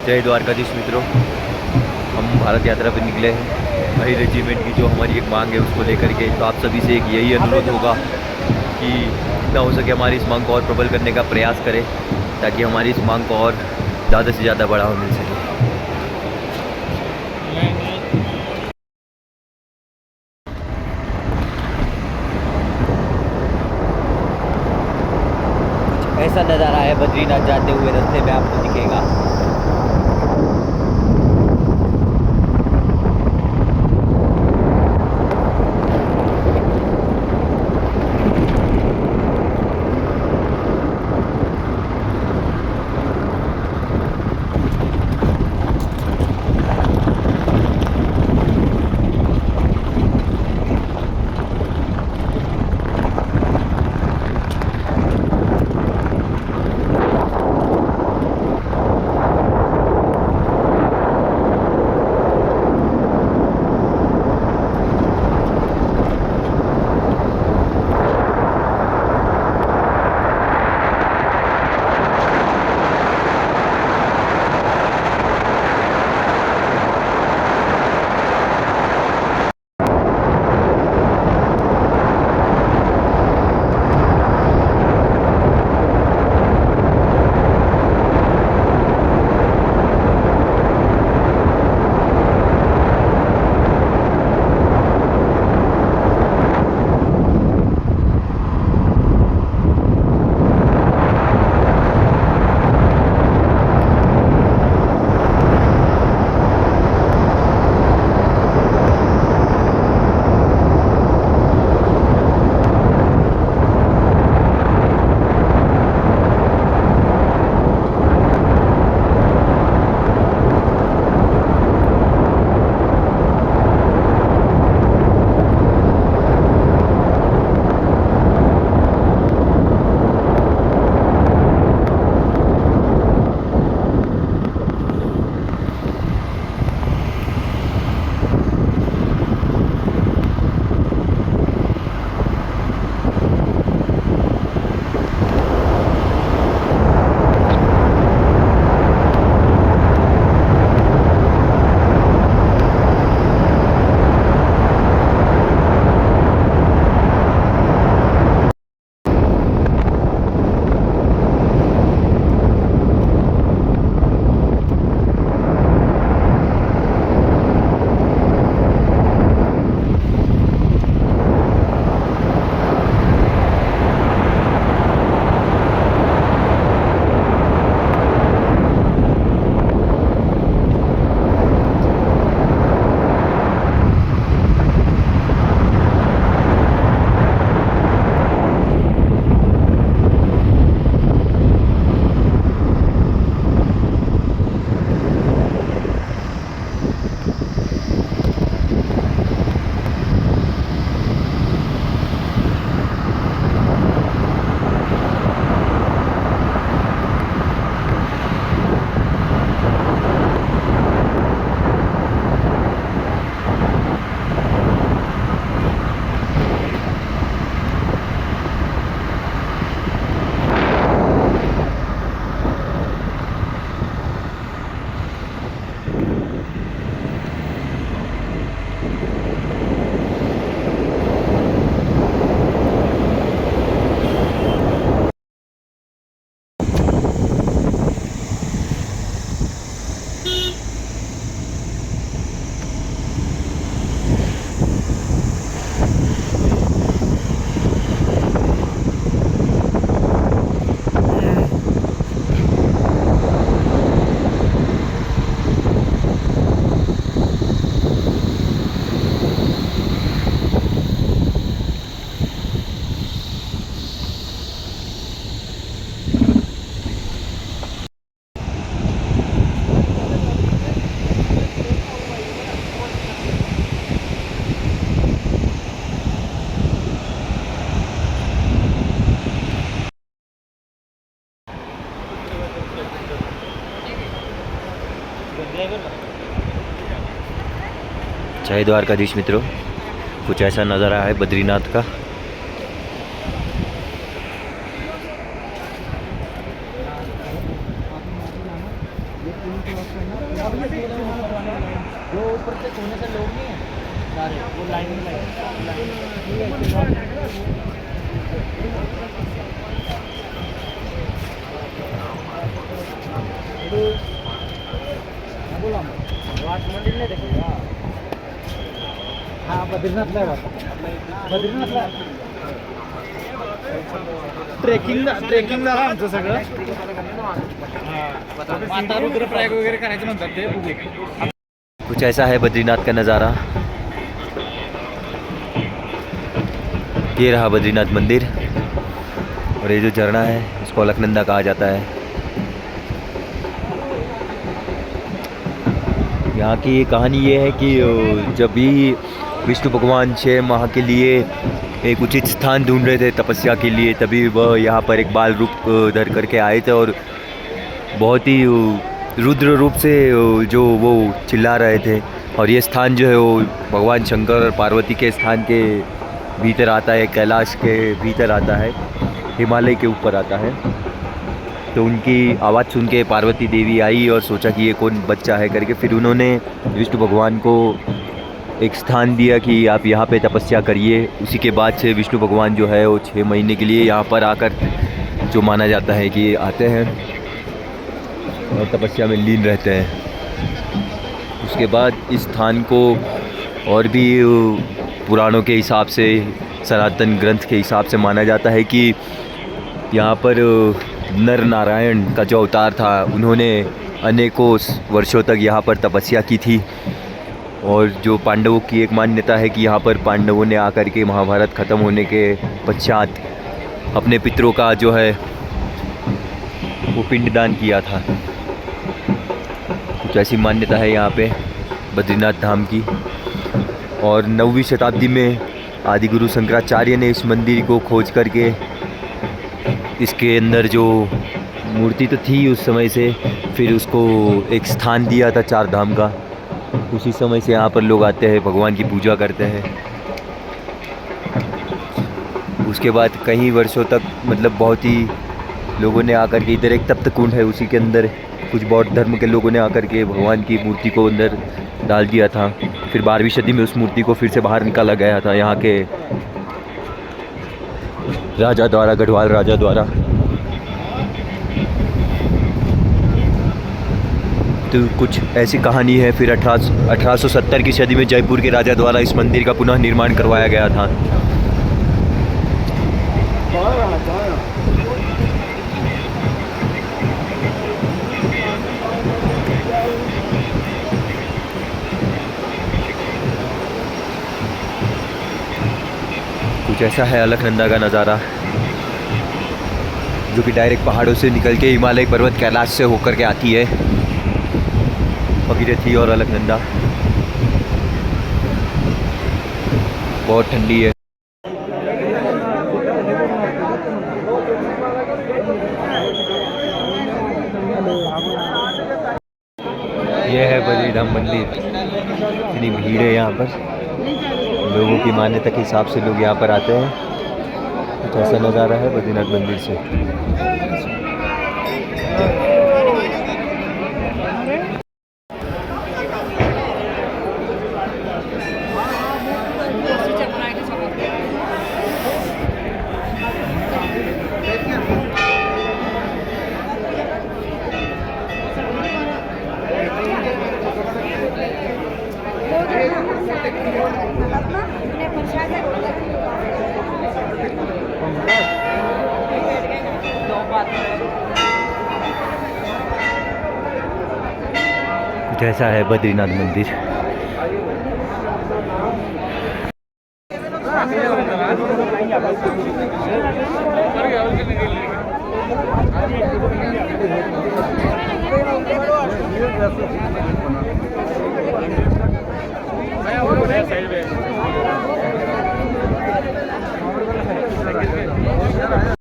जय द्वारकाधीश मित्रों, हम भारत यात्रा पर निकले हैं वही रेजिमेंट की जो हमारी एक मांग है उसको लेकर के। तो आप सभी से एक यही अनुरोध होगा कि जितना हो सके हमारी इस मांग को और प्रबल करने का प्रयास करें ताकि हमारी इस मांग को और ज़्यादा से ज़्यादा बढ़ावा मिल सके। कुछ ऐसा नज़ारा है बद्रीनाथ जाते हुए रास्ते में आपको दिखेगा। जय द्वारकाधीश मित्रों, कुछ ऐसा नज़ारा है बद्रीनाथ का। जो ऊपर से कोने से लोग नहीं है सारे, वो लाइन में बोला मंदिर नहीं देखेगा। हाँ बद्रीनाथला आहे बद्रीनाथला ट्रेकिंग झालं आमचं सगळं। आता रुद्रप्रयाग वगैरे करायचं म्हणतात ते बघू। कुछ ऐसा है बद्रीनाथ का नज़ारा। ये रहा बद्रीनाथ मंदिर और ये जो झरना है इसको अलकनंदा कहा जाता है। यहाँ की कहानी ये है कि जब भी विष्णु भगवान 6 माह के लिए एक उचित स्थान ढूंढ रहे थे तपस्या के लिए, तभी वह यहाँ पर एक बाल रूप धर करके आए थे और बहुत ही रुद्र रूप से जो वो चिल्ला रहे थे। और ये स्थान जो है वो भगवान शंकर और पार्वती के स्थान के भीतर आता है, कैलाश के भीतर आता है, हिमालय के ऊपर आता है। तो उनकी आवाज़ सुन के पार्वती देवी आई और सोचा कि ये कौन बच्चा है करके, फिर उन्होंने विष्णु भगवान को एक स्थान दिया कि आप यहाँ पे तपस्या करिए। उसी के बाद से विष्णु भगवान जो है वो 6 महीने के लिए यहाँ पर आकर जो माना जाता है कि आते हैं और तपस्या में लीन रहते हैं। उसके बाद इस स्थान को और भी पुराणों के हिसाब से, सनातन ग्रंथ के हिसाब से माना जाता है कि यहाँ पर नर नारायण का जो अवतार था उन्होंने अनेकों वर्षों तक यहाँ पर तपस्या की थी। और जो पांडवों की एक मान्यता है कि यहाँ पर पांडवों ने आकर के महाभारत ख़त्म होने के पश्चात अपने पितरों का जो है वो पिंडदान किया था। कुछ ऐसी मान्यता है यहाँ पे बद्रीनाथ धाम की। और 9वीं शताब्दी में आदि गुरु शंकराचार्य ने इस मंदिर को खोज करके इसके अंदर जो मूर्ति तो थी उस समय से, फिर उसको एक स्थान दिया था 4 धाम का। उसी समय से यहाँ पर लोग आते हैं, भगवान की पूजा करते हैं। उसके बाद कई वर्षों तक मतलब बहुत ही लोगों ने आकर के, इधर एक तप्त कुंड है उसी के अंदर कुछ बौद्ध धर्म के लोगों ने आकर के भगवान की मूर्ति को अंदर डाल दिया था। फिर 12वीं सदी में उस मूर्ति को फिर से बाहर निकाला गया था यहाँ के राजा द्वारा, गढ़वाल राजा द्वारा। तो कुछ ऐसी कहानी है। फिर 1870 की सदी में जयपुर के राजा द्वारा इस मंदिर का पुनः निर्माण करवाया गया था। कुछ ऐसा है अलकनंदा का नज़ारा, जो कि डायरेक्ट पहाड़ों से निकल के हिमालय पर्वत कैलाश से होकर के आती है। भगीरथी और अलकनंदा बहुत ठंडी है। यह है बद्रीधाम मंदिर। इतनी भीड़ है यहाँ पर, लोगों की मान्यता के हिसाब से लोग यहाँ पर आते हैं। कुछ ऐसा नज़ारा है बद्रीनाथ मंदिर से। जैसा है बद्रीनाथ मंदिर।